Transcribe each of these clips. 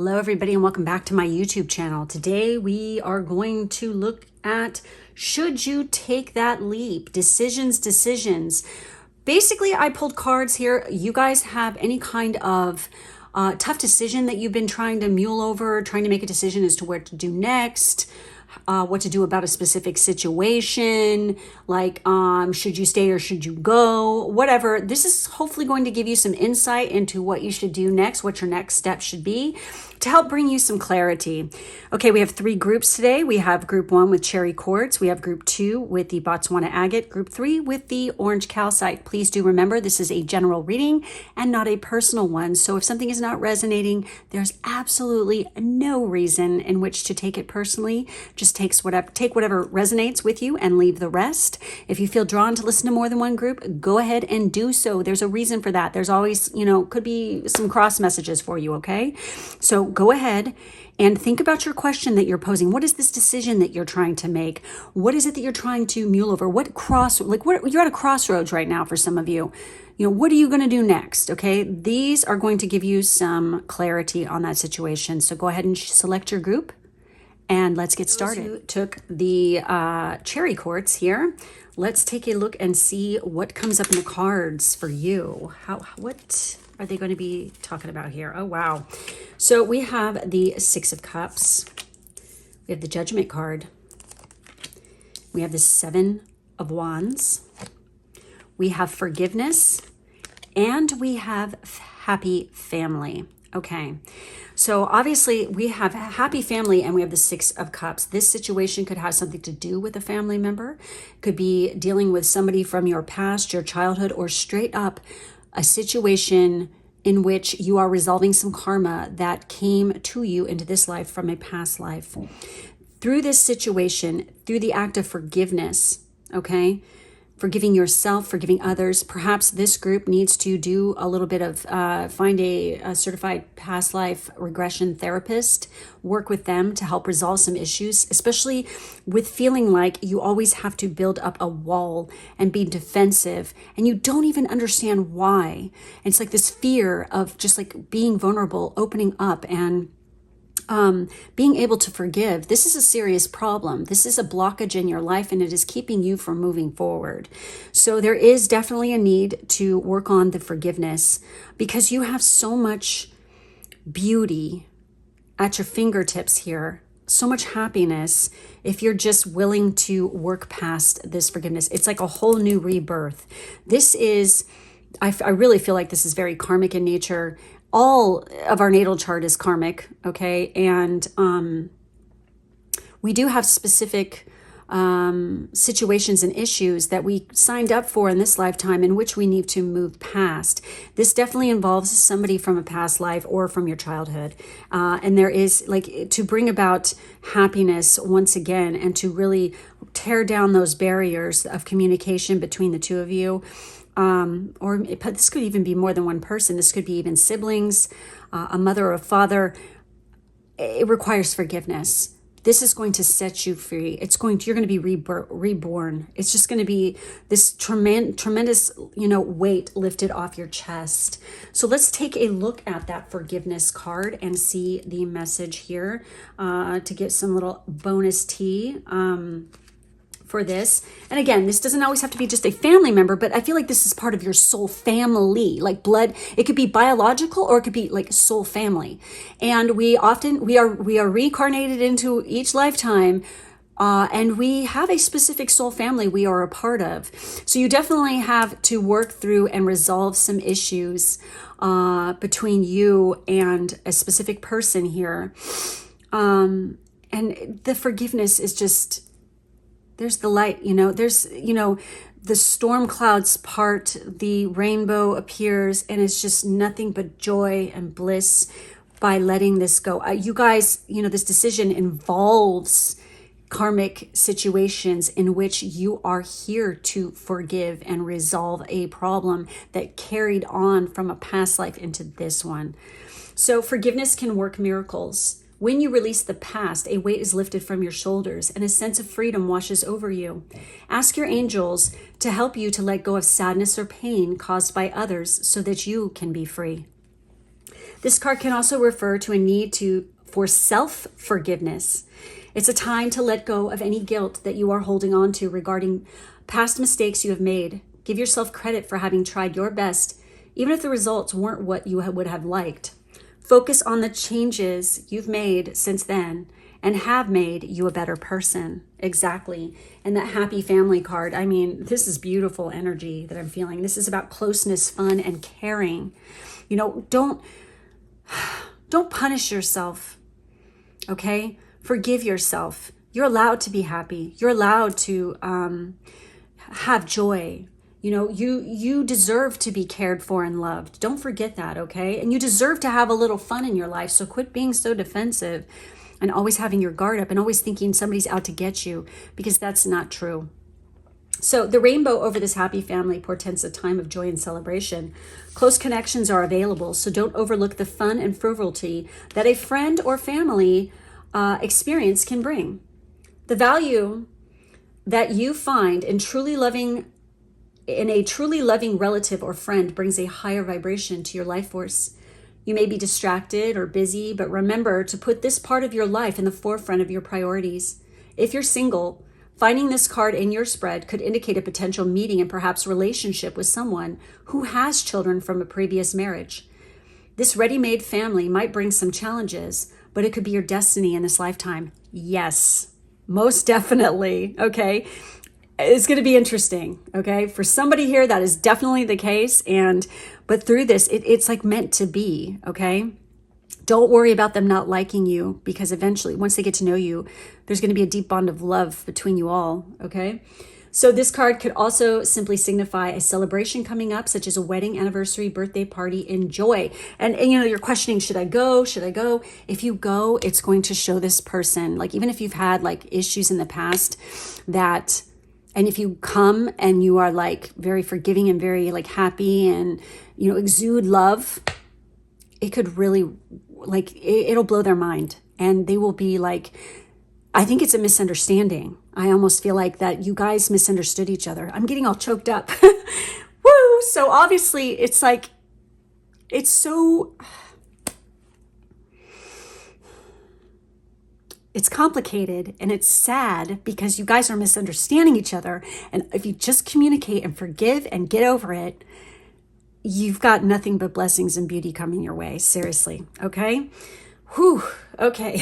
Hello everybody and welcome back to my YouTube channel. Today we are going to look at should you take that leap? Decisions. Basically, I pulled cards here. You guys have any kind of tough decision that you've been trying to mule over, trying to make a decision as to where to do next, what to do about a specific situation, like should you stay or should you go, whatever. This is hopefully going to give you some insight into what you should do next, what your next step should be, to help bring you some clarity. Okay, we have 3 groups today. We have group 1 with cherry quartz. We have group 2 with the Botswana agate. Group 3 with the orange calcite. Please do remember this is a general reading and not a personal one. So if something is not resonating, there's absolutely no reason in which to take it personally. Just take whatever resonates with you and leave the rest. If you feel drawn to listen to more than one group, go ahead and do so. There's a reason for that. There's always, could be some cross messages for you, okay? So go ahead and think about your question that you're posing. What is this decision that you're trying to make? What is it that you're trying to mule over? You're at a crossroads right now for some of you. What are you going to do next? Okay, these are going to give you some clarity on that situation. So go ahead and select your group and let's get started. Those who took the cherry quartz here, let's take a look and see what comes up in the cards for you. What are they going to be talking about here? Oh, wow. So we have the 6 of Cups. We have the Judgment card. We have the 7 of Wands. We have forgiveness. And we have happy family. Okay. So obviously we have happy family and we have the 6 of Cups. This situation could have something to do with a family member. Could be dealing with somebody from your past, your childhood, or straight up a situation in which you are resolving some karma that came to you into this life from a past life. Through this situation, through the act of forgiveness, okay, forgiving yourself, forgiving others, perhaps this group needs to do a little bit of, find a certified past life regression therapist, work with them to help resolve some issues, especially with feeling like you always have to build up a wall and be defensive and you don't even understand why. And it's like this fear of just like being vulnerable, opening up and being able to forgive. This is a serious problem. This is a blockage in your life and it is keeping you from moving forward. So there is definitely a need to work on the forgiveness because you have so much beauty at your fingertips here, so much happiness if you're just willing to work past this forgiveness. It's like a whole new rebirth. This is, I really feel like this is very karmic in nature. All of our natal chart is karmic, okay? And we do have specific situations and issues that we signed up for in this lifetime in which we need to move past. This definitely involves somebody from a past life or from your childhood. And there is like to bring about happiness once again and to really tear down those barriers of communication between the two of you. But this could even be more than one person. This could be even siblings, a mother or a father. It requires forgiveness. This is going to set you free. You're going to be reborn. It's just going to be this tremendous, weight lifted off your chest. So let's take a look at that forgiveness card and see the message here to get some little bonus tea. For this. And again, this doesn't always have to be just a family member, but I feel like this is part of your soul family, like blood. It could be biological or it could be like soul family. And we are reincarnated into each lifetime. And we have a specific soul family we are a part of. So you definitely have to work through and resolve some issues between you and a specific person here. And the forgiveness is just, there's the light, there's, the storm clouds part, the rainbow appears, and it's just nothing but joy and bliss by letting this go. You guys, this decision involves karmic situations in which you are here to forgive and resolve a problem that carried on from a past life into this one. So forgiveness can work miracles. When you release the past, a weight is lifted from your shoulders and a sense of freedom washes over you. Ask your angels to help you to let go of sadness or pain caused by others so that you can be free. This card can also refer to a need for self-forgiveness. It's a time to let go of any guilt that you are holding on to regarding past mistakes you have made. Give yourself credit for having tried your best, even if the results weren't what you would have liked. Focus on the changes you've made since then and have made you a better person. Exactly. And that happy family card, I mean, this is beautiful energy that I'm feeling. This is about closeness, fun, and caring. You know, don't punish yourself, okay? Forgive yourself. You're allowed to be happy. You're allowed to have joy. You know, you deserve to be cared for and loved. Don't forget that, okay? And you deserve to have a little fun in your life. So quit being so defensive and always having your guard up and always thinking somebody's out to get you, because that's not true. So the rainbow over this happy family portends a time of joy and celebration. Close connections are available, so don't overlook the fun and frivolity that a friend or family experience can bring. The value that you find in a truly loving relative or friend brings a higher vibration to your life force. You may be distracted or busy, but remember to put this part of your life in the forefront of your priorities. If you're single, finding this card in your spread could indicate a potential meeting and perhaps relationship with someone who has children from a previous marriage. This ready-made family might bring some challenges, but it could be your destiny in this lifetime. Yes, most definitely, okay? It's going to be interesting, okay? For somebody here, that is definitely the case. But through this, it's like meant to be, okay? Don't worry about them not liking you, because eventually, once they get to know you, there's going to be a deep bond of love between you all, okay? So this card could also simply signify a celebration coming up, such as a wedding, anniversary, birthday party. Enjoy. And you know, you're questioning, should I go? Should I go? If you go, it's going to show this person, like, even if you've had like issues in the past, that... And if you come and you are like very forgiving and very like happy and, you know, exude love, it could really like, it'll blow their mind. And they will be like, I think it's a misunderstanding. I almost feel like that you guys misunderstood each other. I'm getting all choked up. Woo! So obviously it's like, it's so... It's complicated and it's sad because you guys are misunderstanding each other. And if you just communicate and forgive and get over it, you've got nothing but blessings and beauty coming your way. Seriously. Okay. Whew. Okay.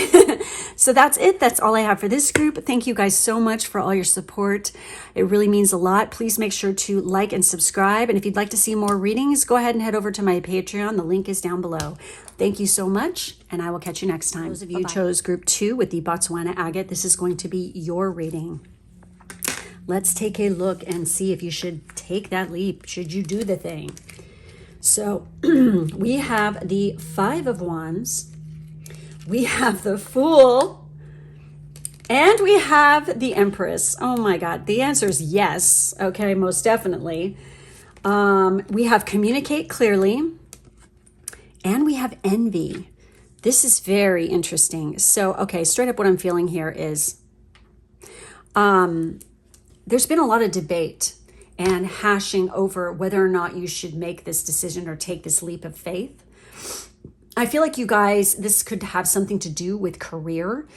So that's it. That's all I have for this group. Thank you guys so much for all your support. It really means a lot. Please make sure to like and subscribe. And if you'd like to see more readings, go ahead and head over to my Patreon. The link is down below. Thank you so much, and I will catch you next time. Those of you who chose group 2 with the Botswana agate, this is going to be your reading. Let's take a look and see if you should take that leap. Should you do the thing? So we have the 5 of Wands. We have the Fool. And we have the Empress. Oh my God. The answer is yes. Okay, most definitely. We have communicate clearly. And we have envy. This is very interesting. So, okay, straight up what I'm feeling here is there's been a lot of debate and hashing over whether or not you should make this decision or take this leap of faith. I feel like you guys, this could have something to do with career,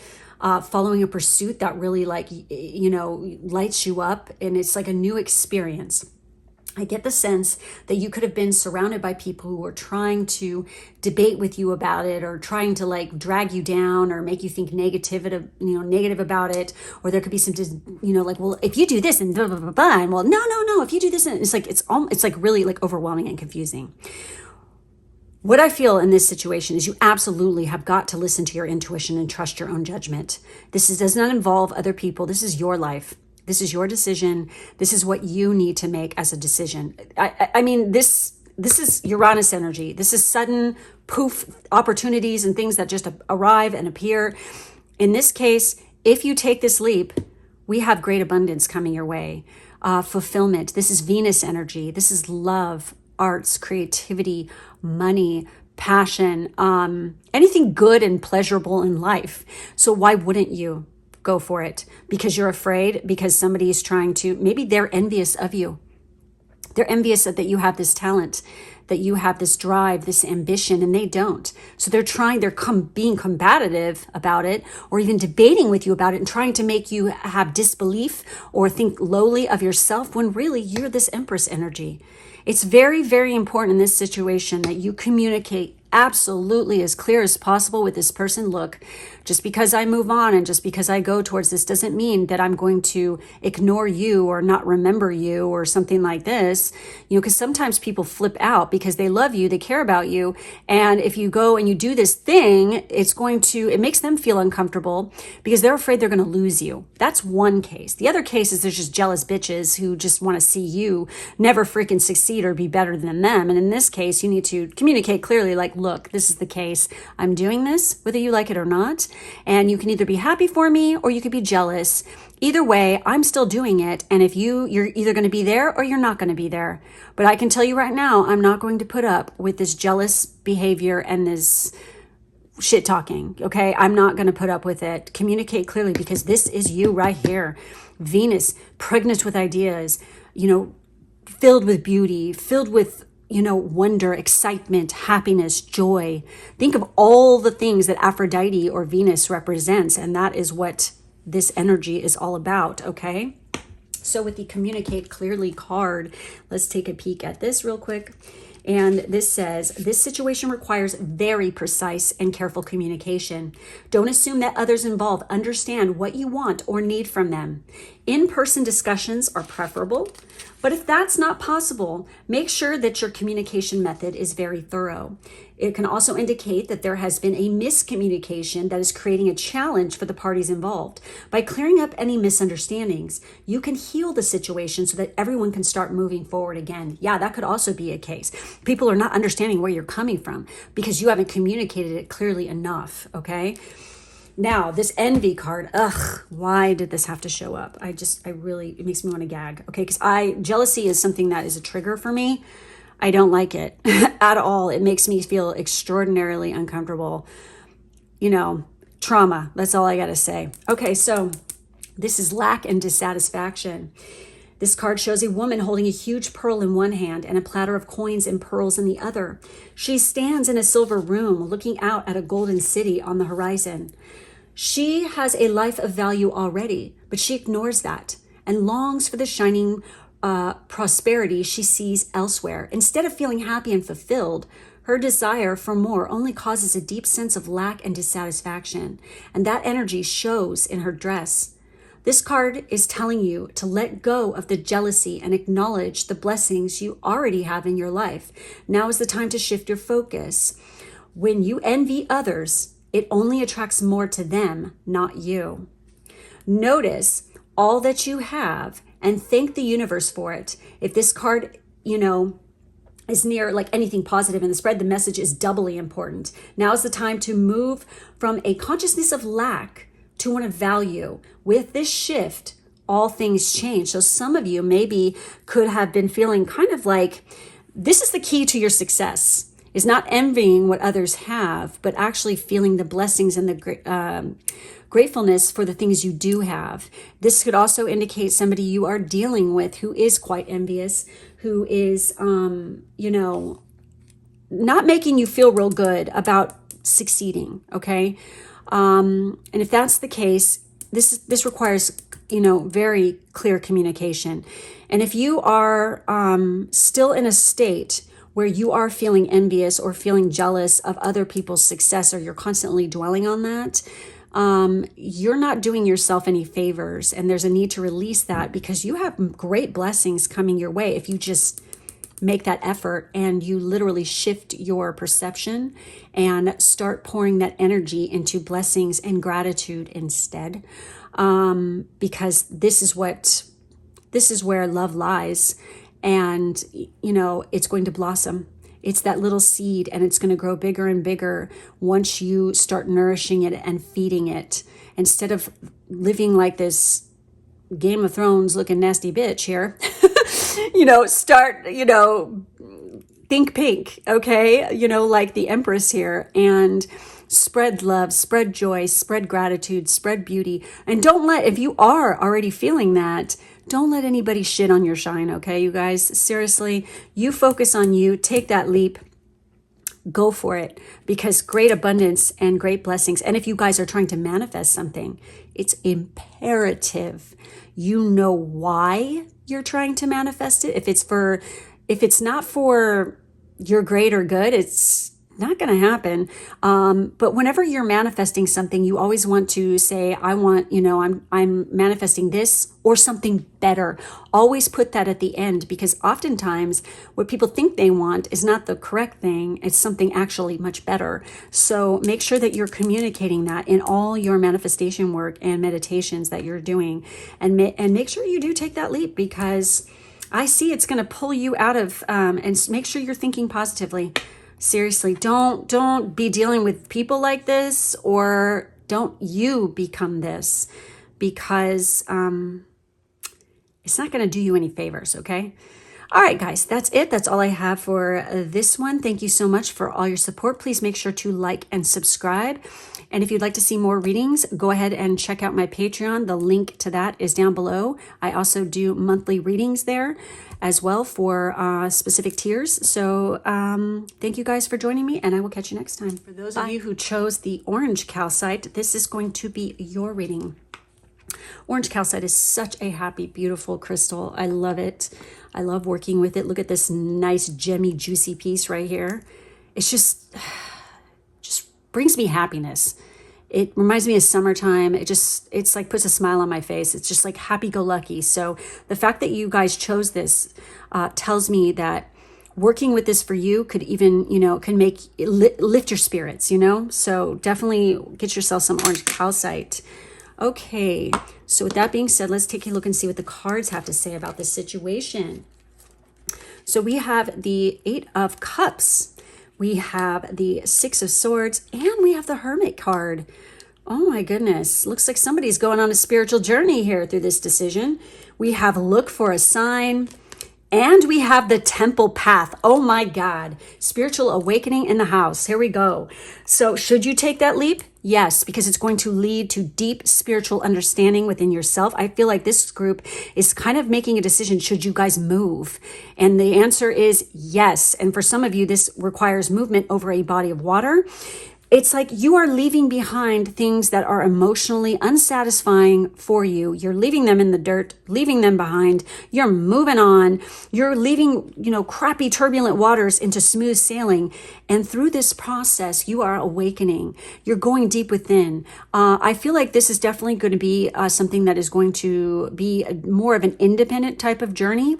following a pursuit that really like, you know, lights you up, and it's like a new experience. I get the sense that you could have been surrounded by people who were trying to debate with you about it, or trying to like drag you down or make you think negative about it. Or there could be some, you know, like, well, if you do this and blah, blah, blah, blah, and well, no, if you do this, and it's like really like overwhelming and confusing. What I feel in this situation is you absolutely have got to listen to your intuition and trust your own judgment. Does not involve other people. This is your life. This is your decision. This is what you need to make as a decision. I mean, this is Uranus energy. This is sudden poof opportunities and things that just arrive and appear. In this case, if you take this leap, we have great abundance coming your way. Fulfillment. This is Venus energy. This is love, arts, creativity, money, passion, anything good and pleasurable in life. So why wouldn't you go for it? Because you're afraid, because somebody is trying to, maybe they're envious of you. They're envious that you have this talent, that you have this drive, this ambition, and they don't. So they're being combative about it, or even debating with you about it and trying to make you have disbelief or think lowly of yourself when really you're this Empress energy. It's very, very important in this situation that you communicate absolutely as clear as possible with this person. Look, just because I move on and just because I go towards this doesn't mean that I'm going to ignore you or not remember you or something like this, because sometimes people flip out because they love you, they care about you. And if you go and you do this thing, it makes them feel uncomfortable because they're afraid they're going to lose you. That's one case. The other case is there's just jealous bitches who just want to see you never freaking succeed or be better than them. And in this case, you need to communicate clearly, like, look, this is the case. I'm doing this, whether you like it or not. And you can either be happy for me or you could be jealous. Either way, I'm still doing it. And if you're either going to be there or you're not going to be there. But I can tell you right now, I'm not going to put up with this jealous behavior and this shit talking. Okay. I'm not going to put up with it. Communicate clearly, because this is you right here. Venus, pregnant with ideas, filled with beauty, filled with wonder, excitement, happiness, joy. Think of all the things that Aphrodite or Venus represents, and that is what this energy is all about, okay? So with the Communicate Clearly card, let's take a peek at this real quick. And this says, this situation requires very precise and careful communication. Don't assume that others involved understand what you want or need from them. In-person discussions are preferable, but if that's not possible, make sure that your communication method is very thorough. It can also indicate that there has been a miscommunication that is creating a challenge for the parties involved. By clearing up any misunderstandings, you can heal the situation so that everyone can start moving forward again. Yeah, that could also be a case. People are not understanding where you're coming from because you haven't communicated it clearly enough, okay? Now, this envy card, why did this have to show up? It makes me want to gag, okay? Because jealousy is something that is a trigger for me. I don't like it at all. It makes me feel extraordinarily uncomfortable. Trauma, that's all I got to say. Okay, so this is lack and dissatisfaction. This card shows a woman holding a huge pearl in one hand and a platter of coins and pearls in the other. She stands in a silver room looking out at a golden city on the horizon. She has a life of value already, but she ignores that and longs for the shining prosperity she sees elsewhere. Instead of feeling happy and fulfilled, her desire for more only causes a deep sense of lack and dissatisfaction, and that energy shows in her dress. This card is telling you to let go of the jealousy and acknowledge the blessings you already have in your life. Now is the time to shift your focus. When you envy others, it only attracts more to them, not you. Notice all that you have and thank the universe for it. If this card, is near like anything positive in the spread, the message is doubly important. Now is the time to move from a consciousness of lack to one of value. With this shift, all things change. So some of you maybe could have been feeling kind of like, this is the key to your success, is not envying what others have, but actually feeling the blessings and the gratefulness for the things you do have. This could also indicate somebody you are dealing with who is quite envious, who is, not making you feel real good about succeeding, okay? And if that's the case, this requires, very clear communication. And if you are still in a state where you are feeling envious or feeling jealous of other people's success, or you're constantly dwelling on that, you're not doing yourself any favors. And there's a need to release that, because you have great blessings coming your way if you just make that effort and you literally shift your perception and start pouring that energy into blessings and gratitude instead. Because this is where love lies. And, it's going to blossom. It's that little seed, and it's going to grow bigger and bigger once you start nourishing it and feeding it. Instead of living like this Game of Thrones looking nasty bitch here, think pink, okay? Like the Empress here, and spread love, spread joy, spread gratitude, spread beauty. And if you are already feeling that, Don't let anybody shit on your shine, okay, you guys? Seriously, you focus on you, take that leap, go for it, because great abundance and great blessings. And if you guys are trying to manifest something, it's imperative you know why you're trying to manifest it. If it's not for your greater good, it's not going to happen. But whenever you're manifesting something, you always want to say, I want, I'm manifesting this or something better. Always put that at the end, because oftentimes what people think they want is not the correct thing. It's something actually much better. So make sure that you're communicating that in all your manifestation work and meditations that you're doing, and make sure you do take that leap, because I see it's going to pull you out of, and make sure you're thinking positively. Seriously, don't be dealing with people like this, or don't you become this, because it's not going to do you any favors, okay? All right, guys, that's it. That's all I have for this one. Thank you so much for all your support. Please make sure to like and subscribe. And if you'd like to see more readings, go ahead and check out my Patreon. The link to that is down below. I also do monthly readings there as well for specific tiers. So thank you guys for joining me, and I will catch you next time. For those of you who chose the orange calcite, this is going to be your reading. Orange calcite is such a happy, beautiful crystal. I love it. I love working with it. Look at this nice, gemmy, juicy piece right here. It's just brings me happiness. It reminds me of summertime. It's like puts a smile on my face. It's just like happy-go-lucky. So the fact that you guys chose this tells me that working with this for you could even, can make lift your spirits, So definitely get yourself some orange calcite. Okay, so with that being said, let's take a look and see what the cards have to say about this situation. So we have the Eight of Cups. We have the Six of Swords, and we have the Hermit card. Oh my goodness. Looks like somebody's going on a spiritual journey here through this decision. We have look for a sign, and we have the Temple path. Oh my God. Spiritual awakening in the house. Here we go. So should you take that leap? Yes, because it's going to lead to deep spiritual understanding within yourself. I feel like this group is kind of making a decision. Should you guys move? And the answer is yes. And for some of you, this requires movement over a body of water. It's like you are leaving behind things that are emotionally unsatisfying for you. You're leaving them in the dirt, leaving them behind. You're moving on. You're leaving, crappy, turbulent waters into smooth sailing. And through this process, you are awakening. You're going deep within. I feel like this is definitely going to be something that is going to be more of an independent type of journey.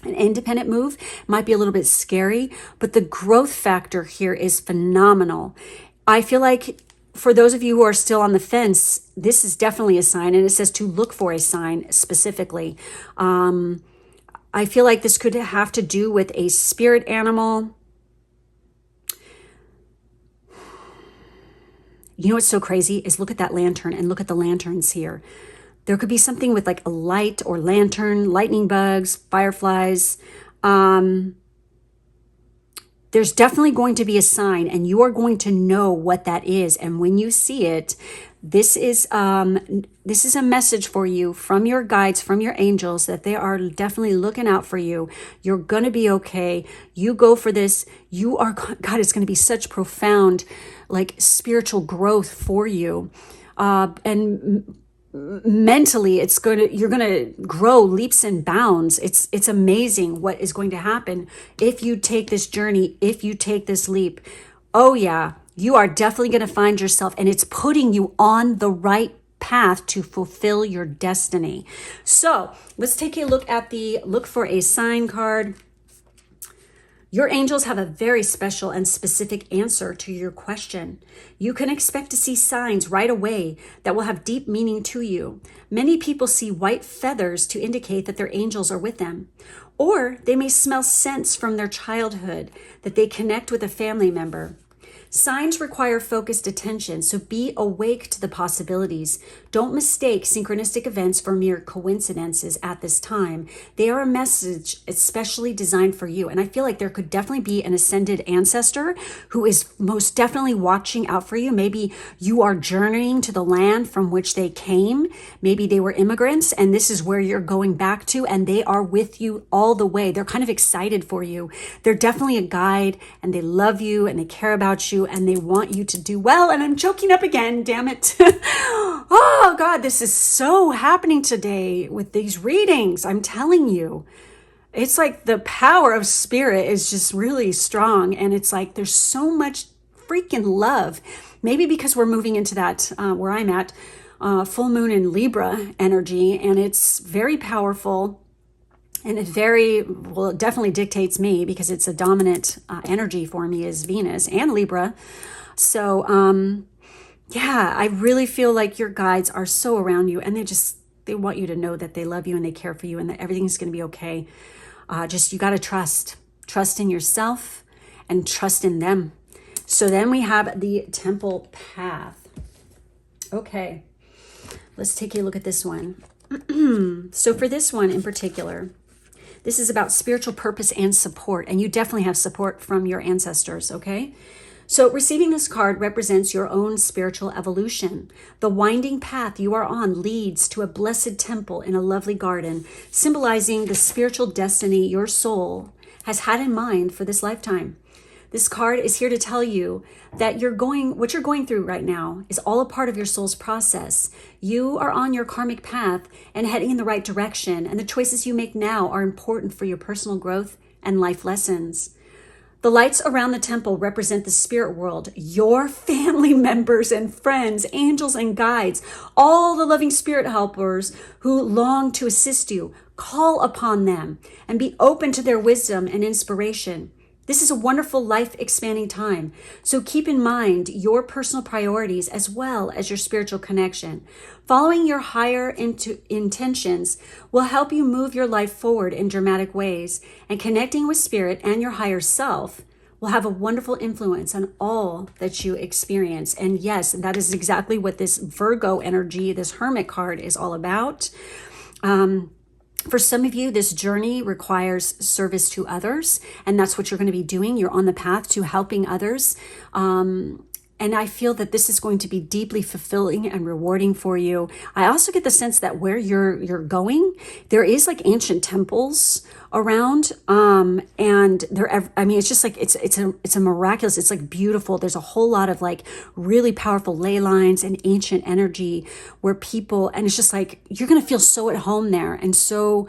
An independent move might be a little bit scary, but the growth factor here is phenomenal. I feel like for those of you who are still on the fence, this is definitely a sign, and it says to look for a sign specifically. I feel like this could have to do with a spirit animal. You know what's so crazy is look at that lantern and look at the lanterns here. There could be something with like a light or lantern, lightning bugs, fireflies. There's definitely going to be a sign, and you are going to know what that is. And when you see it, this is a message for you from your guides, from your angels, that they are definitely looking out for you. You're going to be okay. You go for this. God, it's going to be such profound, like spiritual growth for you. And mentally you're going to grow leaps and bounds. It's amazing what is going to happen if you take this journey, if you take this leap. Oh yeah, you are definitely going to find yourself, and it's putting you on the right path to fulfill your destiny. So let's take a look at the look for a sign card. Your angels have a very special and specific answer to your question. You can expect to see signs right away that will have deep meaning to you. Many people see white feathers to indicate that their angels are with them. Or they may smell scents from their childhood that they connect with a family member. Signs require focused attention, so be awake to the possibilities. Don't mistake synchronistic events for mere coincidences at this time. They are a message especially designed for you. And I feel like there could definitely be an ascended ancestor who is most definitely watching out for you. Maybe you are journeying to the land from which they came. Maybe they were immigrants and this is where you're going back to, and they are with you all the way. They're kind of excited for you. They're definitely a guide, and they love you and they care about you and they want you to do well. And I'm choking up again, damn it. Oh God, this is so happening today with these readings. I'm telling you, it's like the power of spirit is just really strong. And it's like, there's so much freaking love. Maybe because we're moving into that, where I'm at, full moon in Libra energy, and it's very powerful. And it it definitely dictates me because it's a dominant energy for me is Venus and Libra. So, yeah, I really feel like your guides are so around you, and they want you to know that they love you and they care for you and that everything's going to be okay. You got to trust in yourself and trust in them. So then we have the Temple Path. Okay, let's take a look at this one. So for this one in particular, this is about spiritual purpose and support, and you definitely have support from your ancestors, okay? So receiving this card represents your own spiritual evolution. The winding path you are on leads to a blessed temple in a lovely garden, symbolizing the spiritual destiny your soul has had in mind for this lifetime. This card is here to tell you that what you're going through right now is all a part of your soul's process. You are on your karmic path and heading in the right direction, and the choices you make now are important for your personal growth and life lessons. The lights around the temple represent the spirit world, your family members and friends, angels and guides, all the loving spirit helpers who long to assist you. Call upon them and be open to their wisdom and inspiration. This is a wonderful life-expanding time, so keep in mind your personal priorities as well as your spiritual connection. Following your higher intentions will help you move your life forward in dramatic ways, and connecting with spirit and your higher self will have a wonderful influence on all that you experience. And yes, that is exactly what this Virgo energy, this Hermit card is all about. For some of you, this journey requires service to others, and that's what you're going to be doing. You're on the path to helping others. And I feel that this is going to be deeply fulfilling and rewarding for you. I also get the sense that where you're going, there is like ancient temples around, and it's just like it's a miraculous. It's like beautiful. There's a whole lot of like really powerful ley lines and ancient energy where people, and it's just like you're gonna feel so at home there and so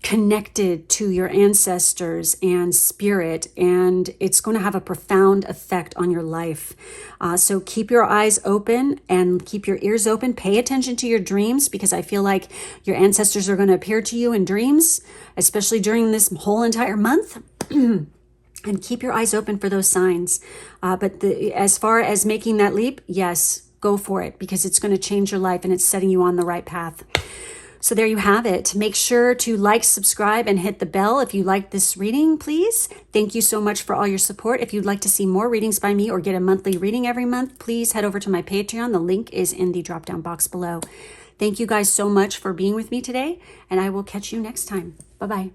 connected to your ancestors and spirit, and it's going to have a profound effect on your life. So keep your eyes open and keep your ears open. Pay attention to your dreams, because I feel like your ancestors are going to appear to you in dreams, especially during this whole entire month. And keep your eyes open for those signs. But as far as making that leap, yes, go for it, because it's going to change your life and it's setting you on the right path. So there you have it. Make sure to like, subscribe, and hit the bell if you like this reading, please. Thank you so much for all your support. If you'd like to see more readings by me or get a monthly reading every month, please head over to my Patreon. The link is in the drop-down box below. Thank you guys so much for being with me today, and I will catch you next time. Bye-bye.